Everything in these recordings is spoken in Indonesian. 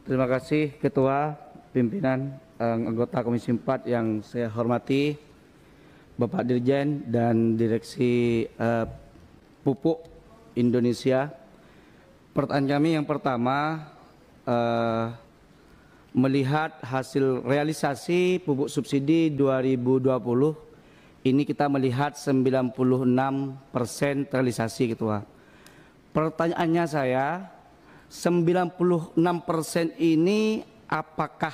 Terima kasih Ketua, Pimpinan, anggota Komisi 4 yang saya hormati, Bapak Dirjen dan Direksi Pupuk Indonesia. Pertanyaan kami yang pertama, melihat hasil realisasi pupuk subsidi 2020, ini kita melihat 96% realisasi, Ketua. Pertanyaannya saya, 96% ini apakah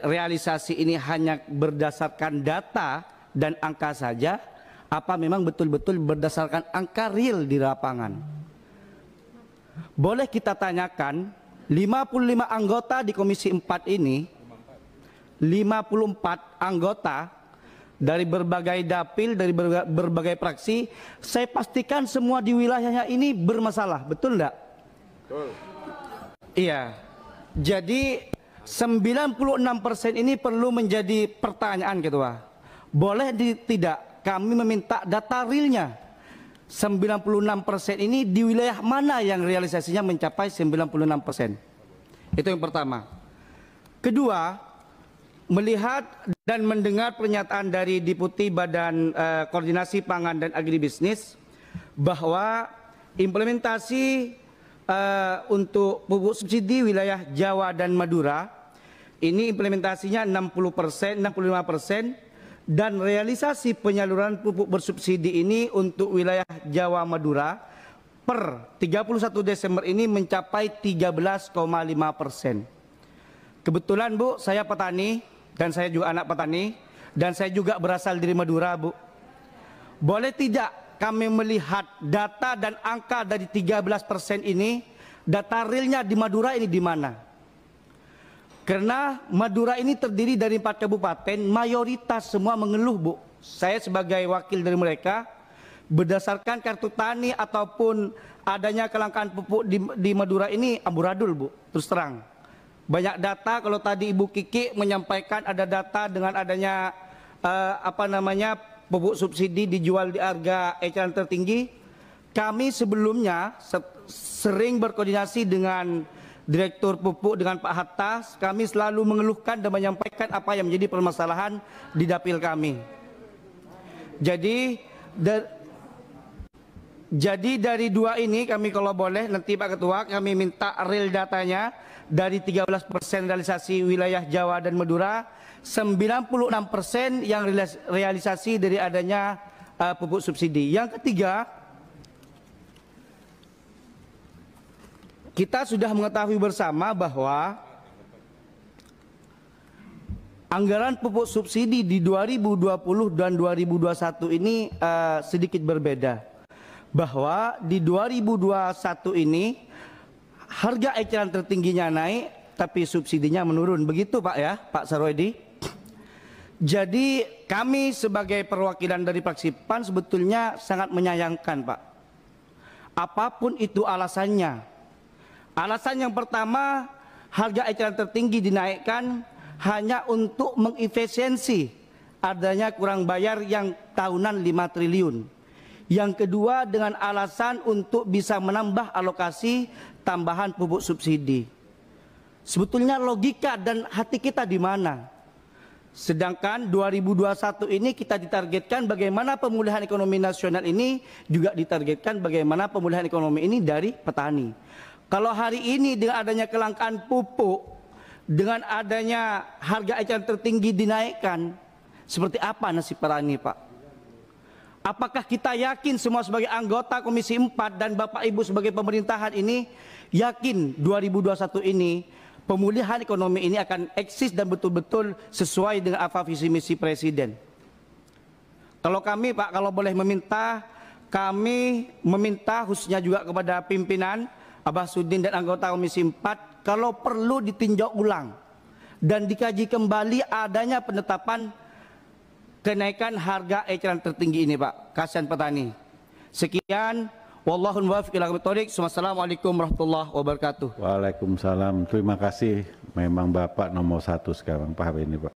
realisasi ini hanya berdasarkan data dan angka saja, apa memang betul-betul berdasarkan angka real di lapangan? Boleh kita tanyakan, 55 anggota di Komisi 4 ini, 54 anggota dari berbagai dapil, dari berbagai fraksi, saya pastikan semua di wilayahnya ini bermasalah, betul enggak? Betul. Iya. Jadi 96% ini perlu menjadi pertanyaan, Ketua. Boleh tidak kami meminta data realnya? 96% ini di wilayah mana yang realisasinya mencapai 96%? Itu yang pertama. Kedua, melihat dan mendengar pernyataan dari Deputi Badan Koordinasi Pangan dan Agribisnis bahwa implementasi untuk pupuk subsidi wilayah Jawa dan Madura ini implementasinya 60%, 65%, dan realisasi penyaluran pupuk bersubsidi ini untuk wilayah Jawa Madura per 31 Desember ini mencapai 13,5%. Kebetulan Bu, saya petani dan saya juga anak petani dan saya juga berasal dari Madura, Bu. Boleh tidak kami melihat data dan angka dari 13% ini, data realnya di Madura ini di mana? Karena Madura ini terdiri dari 4 kabupaten, mayoritas semua mengeluh, Bu. Saya sebagai wakil dari mereka, berdasarkan kartu tani ataupun adanya kelangkaan pupuk di Madura ini amburadul, Bu, terus terang. Banyak data, kalau tadi Ibu Kiki menyampaikan ada data dengan adanya pupuk subsidi dijual di harga eceran tertinggi. Kami sebelumnya sering berkoordinasi dengan Direktur Pupuk, dengan Pak Hatta. Kami selalu mengeluhkan dan menyampaikan apa yang menjadi permasalahan di dapil kami. Jadi dari dua ini kami, kalau boleh nanti Pak Ketua, kami minta real datanya dari 13% realisasi wilayah Jawa dan Madura, 96% yang realisasi dari adanya pupuk subsidi. Yang ketiga, kita sudah mengetahui bersama bahwa anggaran pupuk subsidi di 2020 dan 2021 ini sedikit berbeda. Bahwa di 2021 ini harga eceran tertingginya naik, tapi subsidinya menurun. Begitu Pak ya, Pak Sarwedi? Jadi kami sebagai perwakilan dari fraksi PAN sebetulnya sangat menyayangkan, Pak. Apapun itu alasannya. Alasan yang pertama, harga eceran tertinggi dinaikkan hanya untuk mengefisiensi adanya kurang bayar yang tahunan 5 triliun. Yang kedua, dengan alasan untuk bisa menambah alokasi tambahan pupuk subsidi. Sebetulnya logika dan hati kita di mana? Sedangkan 2021 ini kita ditargetkan bagaimana pemulihan ekonomi nasional ini juga ditargetkan bagaimana pemulihan ekonomi ini dari petani. Kalau hari ini dengan adanya kelangkaan pupuk, dengan adanya harga eceran tertinggi dinaikkan, seperti apa nasib petani, Pak? Apakah kita yakin semua sebagai anggota Komisi 4 dan Bapak Ibu sebagai pemerintahan ini yakin 2021 ini pemulihan ekonomi ini akan eksis dan betul-betul sesuai dengan apa visi misi Presiden? Kalau kami, Pak, kalau boleh meminta, kami meminta khususnya juga kepada pimpinan Abah Sudin dan anggota Komisi 4, kalau perlu ditinjau ulang dan dikaji kembali adanya penetapan kenaikan harga eceran tertinggi ini, Pak. Kasihan petani. Sekian, wallahul muwaffiq ila aqwamit thoriq. Wassalamualaikum warahmatullahi wabarakatuh. Waalaikumsalam. Terima kasih. Memang Bapak nomor 1 sekarang, Pak, hari ini, Pak.